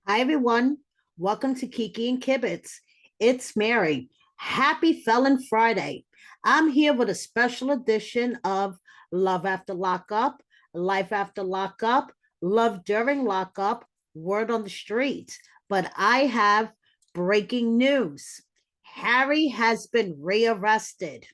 Hi, everyone. Welcome to Kiki and Kibbitz. It's Mary. Happy Felon Friday. I'm here with a special edition of Love After Lockup, Life After Lockup, Love During Lockup, Word on the Street. But I have breaking news. Harry has been rearrested.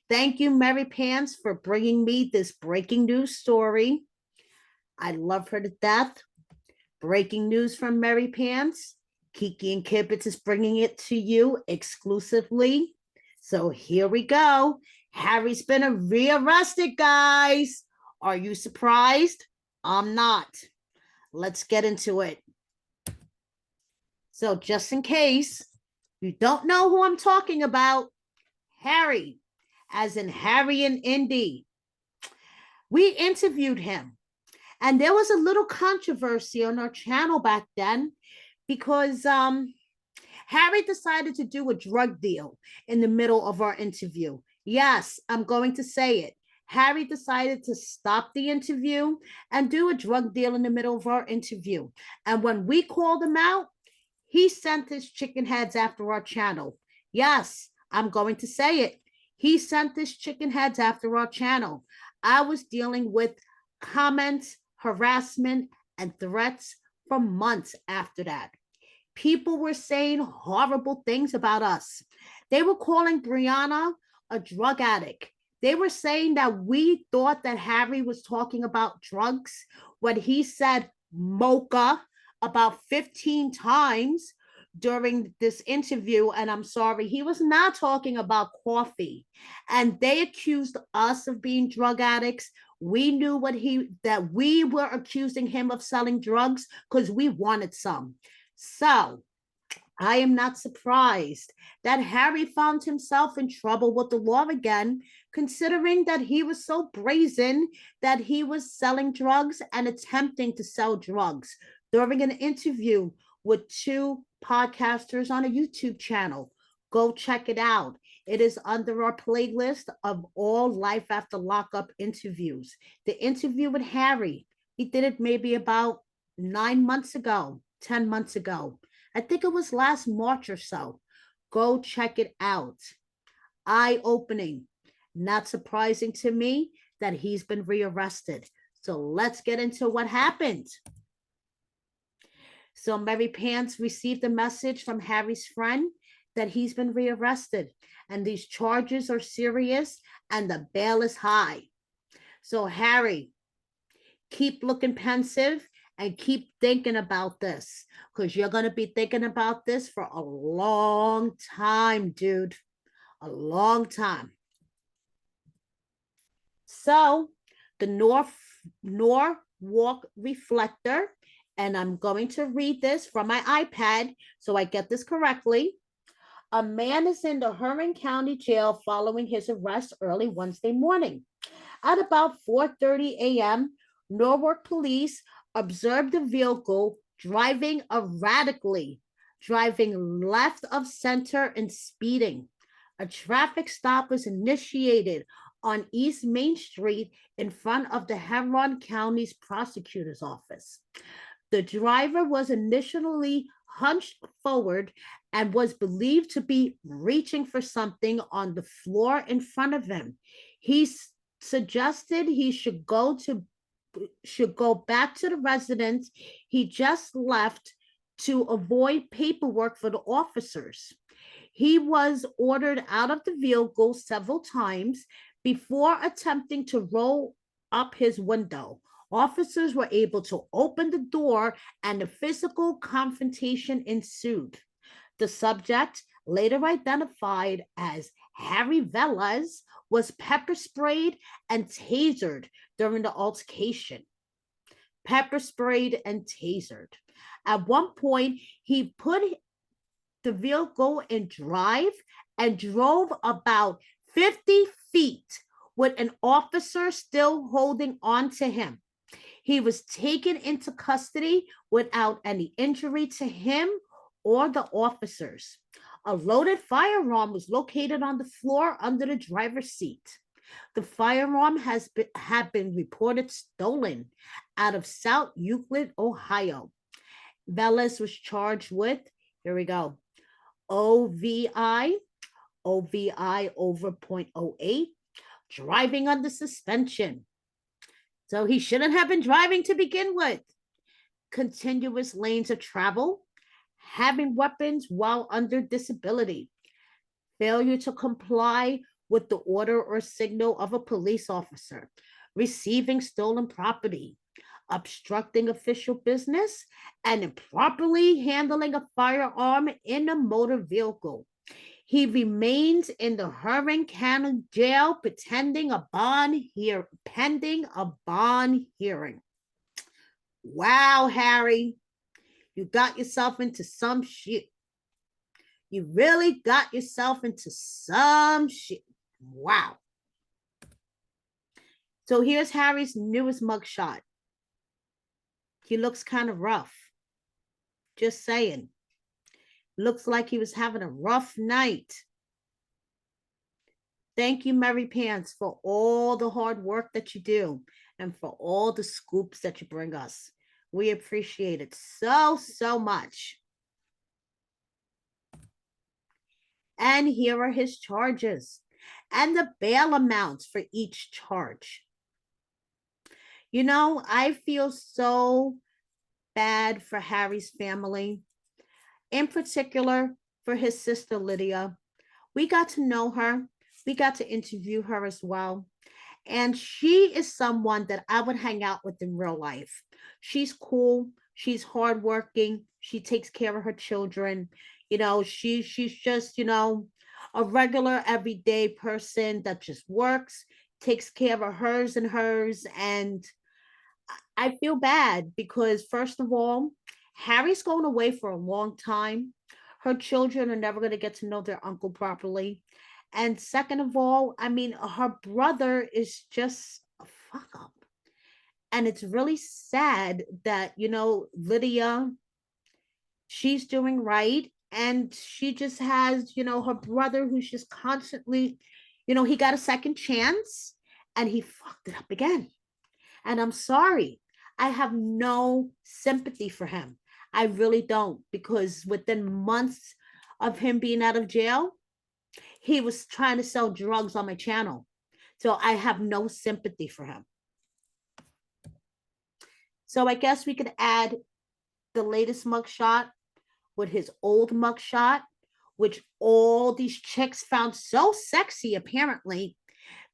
Thank you, MERRYPANTS, for bringing me this breaking news story. I love her to death. Breaking news from MERRYPANTS. Kiki and Kibbitz is bringing it to you exclusively. So here we go. Harry's been rearrested, guys. Are you surprised? I'm not. Let's get into it. So, just in case you don't know who I'm talking about, Harry, as in Harry and Indy, we interviewed him. And there was a little controversy on our channel back then because Harry decided to do a drug deal in the middle of our interview. Yes, I'm going to say it. Harry decided to stop the interview and do a drug deal in the middle of our interview. And when we called him out, he sent his chicken heads after our channel. Yes, I'm going to say it. He sent his chicken heads after our channel. I was dealing with comments, harassment, and threats for months after that. People were saying horrible things about us. They were calling Brianna a drug addict. They were saying that we thought that Harry was talking about drugs when he said mocha about 15 times during this interview. And I'm sorry, he was not talking about coffee. And they accused us of being drug addicts. We knew that we were accusing him of selling drugs because we wanted some. So I am not surprised that Harry found himself in trouble with the law again, considering that he was so brazen that he was selling drugs and attempting to sell drugs during an interview with two podcasters on a YouTube channel. Go check it out. It is under our playlist of all Life After Lockup interviews. The interview with Harry, he did it maybe about 9 months ago, 10 months ago. I think it was last March or so. Go check it out. Eye opening. Not surprising to me that he's been rearrested. So let's get into what happened. So MERRYPANTS received a message from Harry's friend that he's been rearrested and these charges are serious and the bail is high. So Harry, keep looking pensive and keep thinking about this because you're going to be thinking about this for a long time, dude. A long time. So the Norwalk Reflector, and I'm going to read this from my iPad so I get this correctly. A man is in the Huron County Jail following his arrest early Wednesday morning. At about 4:30 a.m., Norwalk police observed a vehicle driving erratically, driving left of center and speeding. A traffic stop was initiated on East Main Street in front of the Huron County's prosecutor's office. The driver was initially hunched forward and was believed to be reaching for something on the floor in front of him. He suggested he should go back to the residence he just left to avoid paperwork for the officers. He was ordered out of the vehicle several times before attempting to roll up his window. Officers were able to open the door and a physical confrontation ensued. The subject, later identified as Harry Velez, was pepper sprayed and tasered during the altercation. Pepper sprayed and tasered. At one point, he put the vehicle in drive and drove about 50 feet with an officer still holding on to him. He was taken into custody without any injury to him or the officers. A loaded firearm was located on the floor under the driver's seat. The firearm had been reported stolen out of South Euclid, Ohio. Velas was charged with, here we go, OVI, OVI over .08, driving under suspension. So he shouldn't have been driving to begin with. Continuous lanes of travel, having weapons while under disability, failure to comply with the order or signal of a police officer, receiving stolen property, obstructing official business, and improperly handling a firearm in a motor vehicle. He remains in the Huron County Jail pending a bond hearing. Wow, Harry, you got yourself into some shit. You really got yourself into some shit. Wow. So here's Harry's newest mugshot. He looks kind of rough. Just saying. Looks like he was having a rough night. Thank you, MERRYPANTS, for all the hard work that you do and for all the scoops that you bring us. We appreciate it so, so much. And here are his charges and the bail amounts for each charge. You know, I feel so bad for Harry's family, in particular for his sister Lydia. We got to know her. We got to interview her as well. And she is someone that I would hang out with in real life. She's cool. She's hardworking. She takes care of her children. You know, she's just, you know, a regular everyday person that just works, takes care of hers and hers. And I feel bad because, first of all, Harry's going away for a long time. Her children are never going to get to know their uncle properly. And second of all, I mean, her brother is just a fuck up. And it's really sad that, you know, Lydia, she's doing right. And she just has, you know, her brother who's just constantly, you know, he got a second chance and he fucked it up again. And I'm sorry. I have no sympathy for him. I really don't, because within months of him being out of jail, he was trying to sell drugs on my channel. So I have no sympathy for him. So I guess we could add the latest mugshot with his old mugshot, which all these chicks found so sexy, apparently,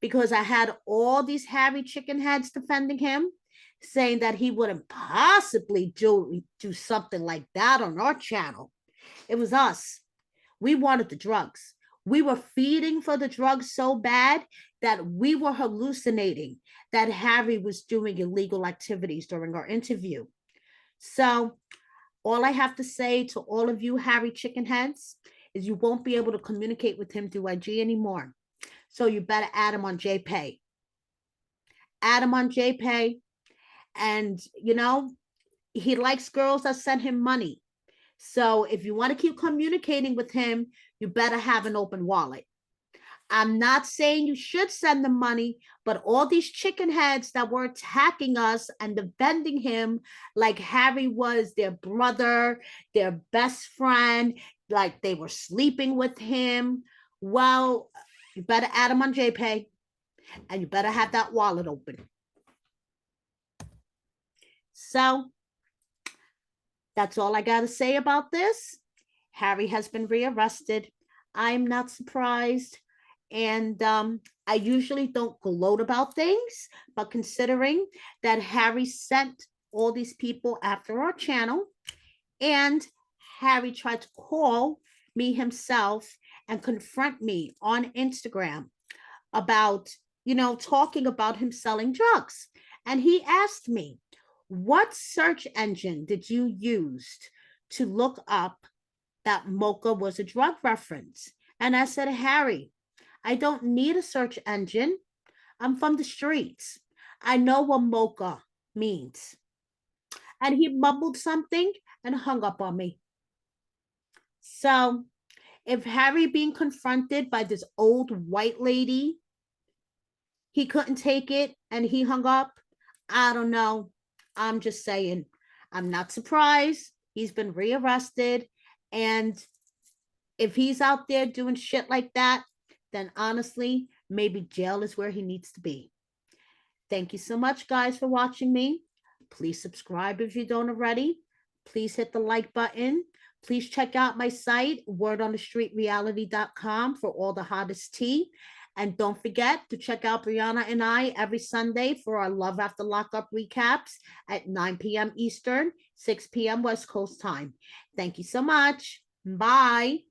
because I had all these Harry chicken heads defending him, saying that he wouldn't possibly do something like that on our channel. It was us. We wanted the drugs. We were feeding for the drugs so bad that we were hallucinating that Harry was doing illegal activities during our interview. So all I have to say to all of you Harry chicken heads is you won't be able to communicate with him through IG anymore. So you better add him on JPay. Add him on JPay. And, you know, he likes girls that send him money. So if you want to keep communicating with him, you better have an open wallet. I'm not saying you should send them money, but all these chicken heads that were attacking us and defending him like Harry was their brother, their best friend, like they were sleeping with him. Well, you better add him on JPay and you better have that wallet open. So that's all I got to say about this. Harry has been rearrested. I'm not surprised. And I usually don't gloat about things, but considering that Harry sent all these people after our channel and Harry tried to call me himself and confront me on Instagram about, you know, talking about him selling drugs. And he asked me, what search engine did you use to look up that mocha was a drug reference? And I said, Harry, I don't need a search engine. I'm from the streets. I know what mocha means. And he mumbled something and hung up on me. So if Harry being confronted by this old white lady, he couldn't take it and he hung up, I don't know. I'm just saying, I'm not surprised. He's been rearrested. And if he's out there doing shit like that, then honestly, maybe jail is where he needs to be. Thank you so much, guys, for watching me. Please subscribe if you don't already. Please hit the like button. Please check out my site, wordonthestreetreality.com, for all the hottest tea. And don't forget to check out Brianna and I every Sunday for our Love After Lockup recaps at 9 p.m. Eastern, 6 p.m. West Coast time. Thank you so much. Bye.